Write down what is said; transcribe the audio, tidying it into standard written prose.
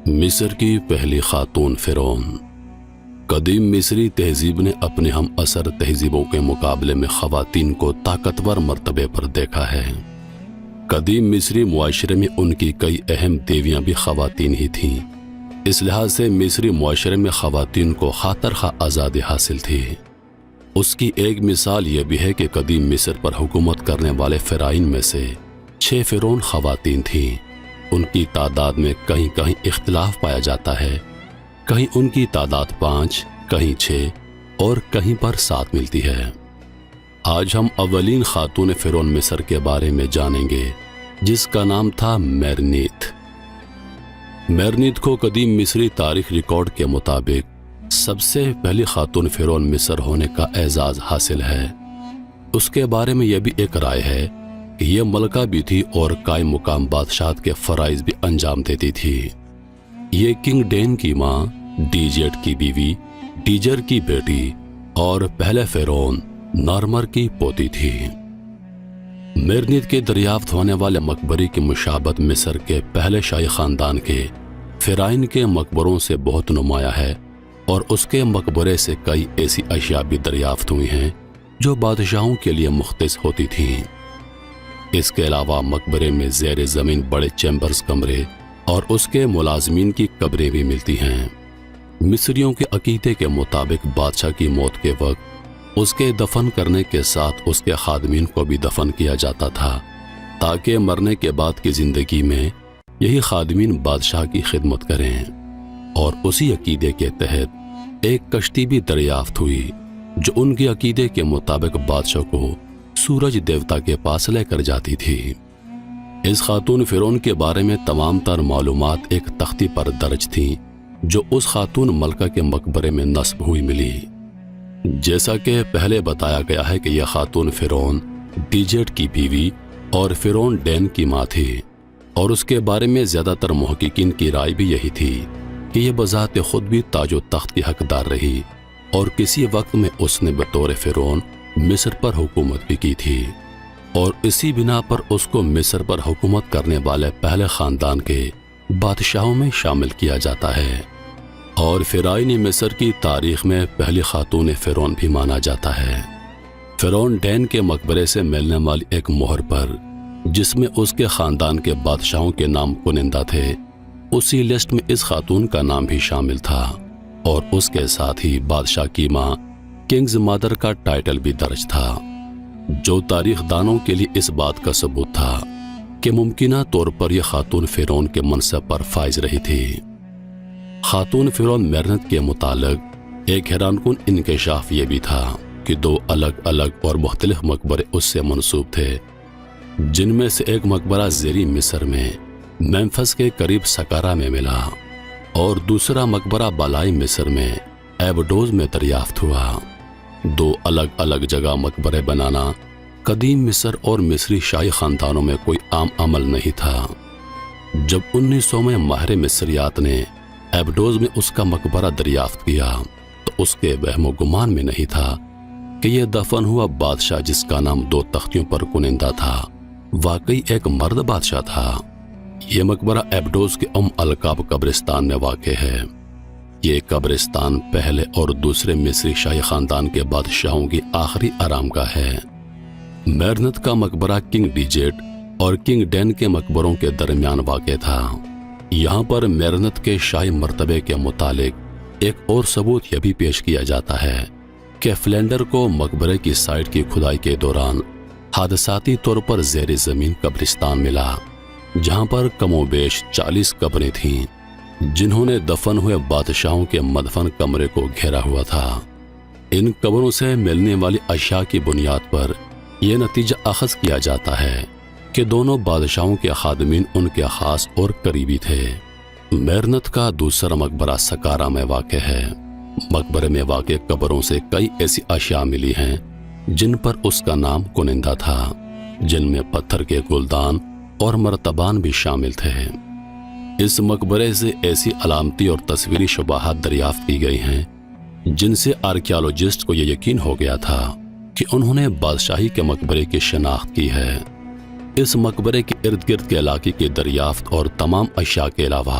مصر کی پہلی خاتون فرعون۔ قدیم مصری تہذیب نے اپنے ہم اثر تہذیبوں کے مقابلے میں خواتین کو طاقتور مرتبے پر دیکھا ہے۔ قدیم مصری معاشرے میں ان کی کئی اہم دیویاں بھی خواتین ہی تھیں۔ اس لحاظ سے مصری معاشرے میں خواتین کو خاطر خواہ آزادی حاصل تھی۔ اس کی ایک مثال یہ بھی ہے کہ قدیم مصر پر حکومت کرنے والے فرعون میں سے 6 فرعون خواتین تھیں۔ ان کی تعداد میں کہیں کہیں اختلاف پایا جاتا ہے، کہیں ان کی تعداد 5، کہیں 6 اور کہیں پر 7 ملتی ہے۔ آج ہم اولین خاتون فرعون مصر کے بارے میں جانیں گے، جس کا نام تھا میرنیت۔ میرنیت کو قدیم مصری تاریخ ریکارڈ کے مطابق سب سے پہلی خاتون فرعون مصر ہونے کا اعزاز حاصل ہے۔ اس کے بارے میں یہ بھی ایک رائے ہے کہ یہ ملکہ بھی تھی اور قائم مقام بادشاہت کے فرائض بھی انجام دیتی تھی۔ یہ کنگ ڈین کی ماں، ڈیجیٹ کی بیوی، ڈیجر کی بیٹی اور پہلے فرعون نارمر کی پوتی تھی۔ میرنیت کے دریافت ہونے والے مقبرے کی مشابہت مصر کے پہلے شاہی خاندان کے فرعون کے مقبروں سے بہت نمایاں ہے، اور اس کے مقبرے سے کئی ایسی اشیاء بھی دریافت ہوئی ہیں جو بادشاہوں کے لیے مختص ہوتی تھیں۔ اس کے علاوہ مقبرے میں زیر زمین بڑے چیمبرز کمرے اور اس کے ملازمین کی قبریں بھی ملتی ہیں۔ مصریوں کے عقیدے کے مطابق بادشاہ کی موت کے وقت اس کے دفن کرنے کے ساتھ اس کے خادمین کو بھی دفن کیا جاتا تھا، تاکہ مرنے کے بعد کی زندگی میں یہی خادمین بادشاہ کی خدمت کریں۔ اور اسی عقیدے کے تحت ایک کشتی بھی دریافت ہوئی جو ان کے عقیدے کے مطابق بادشاہ کو سورج دیوتا کے پاس لے کر جاتی تھی۔ اس خاتون فرعون کے بارے میں تمام تر معلومات ایک تختی پر درج تھیں جو اس خاتون ملکہ کے مقبرے میں نصب ہوئی ملی۔ جیسا کہ پہلے بتایا گیا ہے کہ یہ خاتون فرعون ڈیجیٹ کی بیوی اور فرعون ڈین کی ماں تھی، اور اس کے بارے میں زیادہ تر محققین کی رائے بھی یہی تھی کہ یہ بذات خود بھی تاج و تخت کی حقدار رہی، اور کسی وقت میں اس نے بطور فرعون مصر پر حکومت بھی کی تھی، اور اسی بنا پر اس کو مصر پر حکومت کرنے والے پہلے خاندان کے بادشاہوں میں شامل کیا جاتا ہے، اور فرعونی مصر کی تاریخ میں پہلی خاتون فرعون بھی مانا جاتا ہے۔ فرعون ڈین کے مقبرے سے ملنے والی ایک مہر پر جس میں اس کے خاندان کے بادشاہوں کے نام کنندہ تھے، اسی لسٹ میں اس خاتون کا نام بھی شامل تھا، اور اس کے ساتھ ہی بادشاہ کی ماں کنگز مادر کا ٹائٹل بھی درج تھا، جو تاریخ دانوں کے لیے اس بات کا ثبوت تھا کہ ممکنہ طور پر یہ خاتون فرعون کے منصب پر فائز رہی تھی۔ خاتون فرعون میرنت کے متعلق ایک حیران کن انکشاف یہ بھی تھا کہ 2 الگ الگ اور مختلف مقبرے اس سے منسوب تھے، جن میں سے ایک مقبرہ زیری مصر میں میمفس کے قریب سکارا میں ملا، اور دوسرا مقبرہ بالائی مصر میں ایبڈوز میں دریافت ہوا۔ 2 الگ الگ جگہ مقبرے بنانا قدیم مصر اور مصری شاہی خاندانوں میں کوئی عام عمل نہیں تھا۔ جب 1900 میں ماہر مصریات نے ایبڈوز میں اس کا مقبرہ دریافت کیا تو اس کے وہم و گمان میں نہیں تھا کہ یہ دفن ہوا بادشاہ جس کا نام 2 تختیوں پر کنندہ تھا واقعی ایک مرد بادشاہ تھا۔ یہ مقبرہ ایبڈوز کے القاب قبرستان میں واقع ہے۔ یہ قبرستان پہلے اور دوسرے مصری شاہی خاندان کے بادشاہوں کی آخری آرام گاہ ہے۔ میرنت کا مقبرہ کنگ ڈیجیٹ اور کنگ ڈین کے مقبروں کے درمیان واقع تھا۔ یہاں پر میرنت کے شاہی مرتبے کے متعلق ایک اور ثبوت یہ بھی پیش کیا جاتا ہے کہ فلینڈر کو مقبرے کی سائٹ کی کھدائی کے دوران حادثاتی طور پر زیر زمین قبرستان ملا، جہاں پر کم و بیش 40 قبریں تھیں جنہوں نے دفن ہوئے بادشاہوں کے مدفن کمرے کو گھیرا ہوا تھا۔ ان قبروں سے ملنے والی اشیاء کی بنیاد پر یہ نتیجہ اخذ کیا جاتا ہے کہ دونوں بادشاہوں کے خادمین ان کے خاص اور قریبی تھے۔ میرنت کا دوسرا مقبرہ سکارا میں واقع ہے۔ مقبرے میں واقع قبروں سے کئی ایسی اشیاء ملی ہیں جن پر اس کا نام کنندہ تھا، جن میں پتھر کے گلدان اور مرتبان بھی شامل تھے۔ اس مقبرے سے ایسی علامتی اور تصویری شباہات دریافت کی گئی ہیں جن سے آرکیالوجسٹ کو یہ یقین ہو گیا تھا کہ انہوں نے بادشاہی کے مقبرے کی شناخت کی ہے۔ اس مقبرے کے ارد گرد کے علاقے کی دریافت اور تمام اشیاء کے علاوہ